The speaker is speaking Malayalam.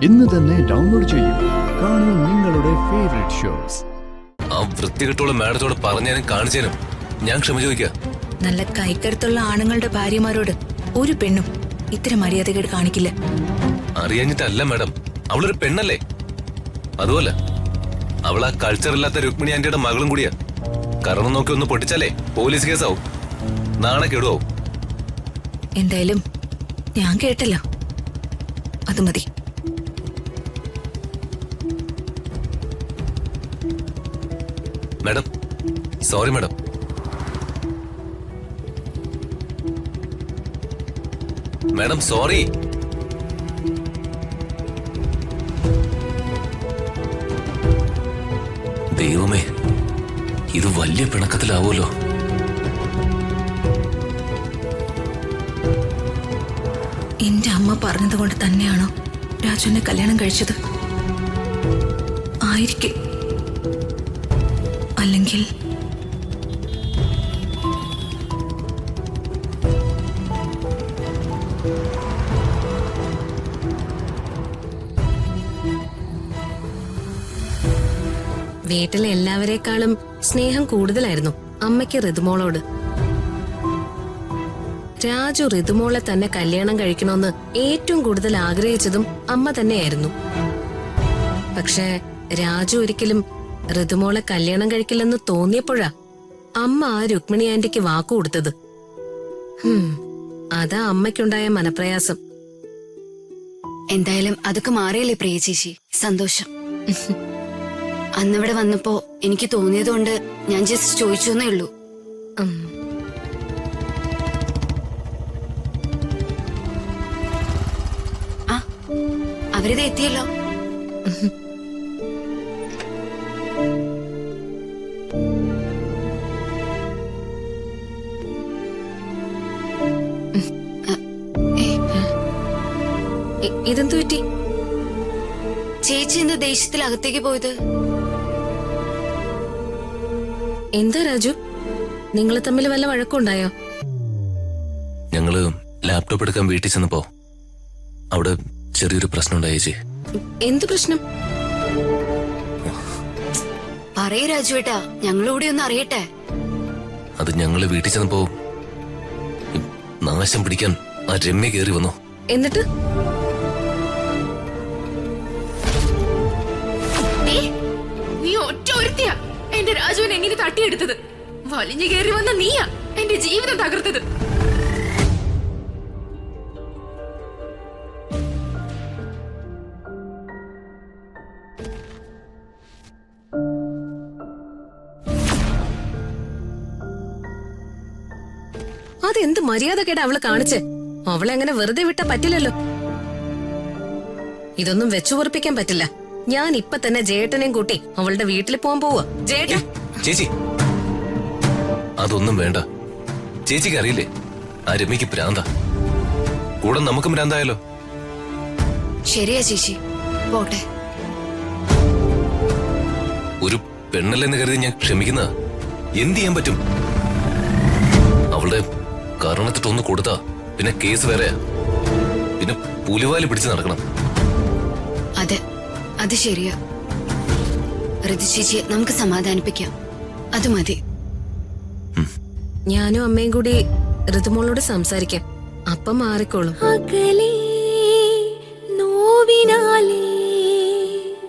ഇന്ന് തന്നെ ഡൗൺലോഡ് ചെയ്യൂ. കാണൂ നിങ്ങളുടെ ഫേവറേറ്റ് ഷോസ്. ആ വൃത്തികെട്ടുള്ള മാഡത്തോട് പറഞ്ഞാലും കാണിച്ചാലും ഞാൻ ക്ഷമ ചോദിക്കുക. നല്ല കൈക്കരുത്തുള്ള ആണുങ്ങളുടെ ഭാര്യമാരോട് ഒരു പെണ്ണും ഇത്തരം മര്യാദകേട് കാണിക്കില്ല. അറിയാഞ്ഞിട്ടല്ല മാഡം, അവളൊരു പെണ്ണല്ലേ. അതുപോലെ അവൾ ആ കൾച്ചറില്ലാത്ത രുക്മിണി ആന്റിയുടെ മകളും കൂടിയാ. കാരണം നോക്കി ഒന്ന് പൊട്ടിച്ചാലേ പോലീസ് കേസാവും, നാണക്കേടുവാവും. എന്തായാലും ഞാൻ കേട്ടല്ലോ, അത് മതി. Madam sorry madam. Madam sorry. ദൈവമേ, ഇത് വലിയ പിണക്കത്തിലാവുമല്ലോ. എന്റെ അമ്മ പറഞ്ഞതുകൊണ്ട് തന്നെയാണോ രാജുവിനെ കല്യാണം കഴിച്ചത്? ആയിരിക്കും. അല്ലെങ്കിൽ വീട്ടിലെ എല്ലാവരെക്കാളും സ്നേഹം കൂടുതലായിരുന്നു അമ്മയ്ക്ക് ഋതുമോളോട്. രാജു ഋതുമോളെ തന്നെ കല്യാണം കഴിക്കണമെന്ന് ഏറ്റവും കൂടുതൽ ആഗ്രഹിച്ചതും അമ്മ തന്നെയായിരുന്നു. പക്ഷേ രാജു ഒരിക്കലും ഋതുമോളെ കല്യാണം കഴിക്കില്ലെന്ന് തോന്നിയപ്പോഴാ അമ്മ ആ രുക്മിണി ആന്റിക്ക് വാക്കു കൊടുത്തത്. അതാ അമ്മയ്ക്കുണ്ടായ മനപ്രയാസം. എന്തായാലും അതൊക്കെ മാറിയല്ലേ പ്രിയ ചേച്ചി, സന്തോഷം. അന്നിവിടെ വന്നപ്പോ എനിക്ക് തോന്നിയതുകൊണ്ട് ഞാൻ ജസ്റ്റ് ചോദിച്ചു എന്നേ ഉള്ളൂ. ആ, അവരിത് എത്തിയല്ലോ. ഇതെന്തു പറ്റി? ചേച്ചി എന്താ ദേഷ്യത്തിൽ അകത്തേക്ക് പോയത്? എന്താ രാജു, നിങ്ങൾ തമ്മിൽ വല്ല വഴക്കുണ്ടായോ? ഞങ്ങള് ലാപ്ടോപ്പ് എടുക്കാൻ വീട്ടിൽ ചെന്നപ്പോ അവിടെ ചെറിയൊരു പ്രശ്നം ഉണ്ടായി ചേച്ചി. എന്ത് പ്രശ്നം? പറയൂ രാജുവേട്ടാ, ഞങ്ങളിവിടെ ഒന്ന് അറിയട്ടെ. അത് ഞങ്ങള് വീട്ടിൽ ചെന്നപ്പോ നാശം പിടിക്കാൻ ആ രമ്യ കയറി വന്നു. എന്നിട്ട് നീ ഒറ്റ ഒരുത്തിയാ എന്റെ രാജുവിനെ എങ്ങനെ തട്ടിയെടുത്തത്. വലിഞ്ഞു കയറി വന്ന നീയാ എന്റെ ജീവിതം തകർത്തത്. അതെന്ത് മര്യാദക്കേടാ അവള് കാണിച്ച്? അവളെ അങ്ങനെ വെറുതെ വിട്ടാ പറ്റില്ലല്ലോ. ഇതൊന്നും വെച്ചു പൊറപ്പിക്കാൻ പറ്റില്ല. ഞാൻ ഇപ്പൊ തന്നെ ജേട്ടനെയും കൂട്ടി അവളുടെ വീട്ടിൽ പോകാൻ പോവാ. ജേട്ടൻ ചേച്ചി, അതൊന്നും വേണ്ട. ചേച്ചിക്ക് അറിയില്ലേ ആ രമ്യക്ക് ഭ്രാന്ത. കൂടെ നമുക്കും ഭ്രാന്തായാലോ. ശരിയാ ചേച്ചി, പോട്ടെ. ഒരു പെണ്ണല്ലെന്ന് കരുതി ഞാൻ ക്ഷമിക്കുന്ന എന്ത് ചെയ്യാൻ പറ്റും? അവളുടെ കാരണത്തിട്ടൊന്ന് കൊടുത്താ പിന്നെ കേസ് വേറെയാ. പിന്നെ പുലിവാലി പിടിച്ച് നടക്കണം. അതെ, അത് ശരിയാ. ഋതു ചേച്ചിയെ നമുക്ക് സമാധാനിപ്പിക്കാം, അത് മതി. ഞാനും അമ്മയും കൂടി ഋതുമോളോട് സംസാരിക്കാം, അപ്പം മാറിക്കോളും.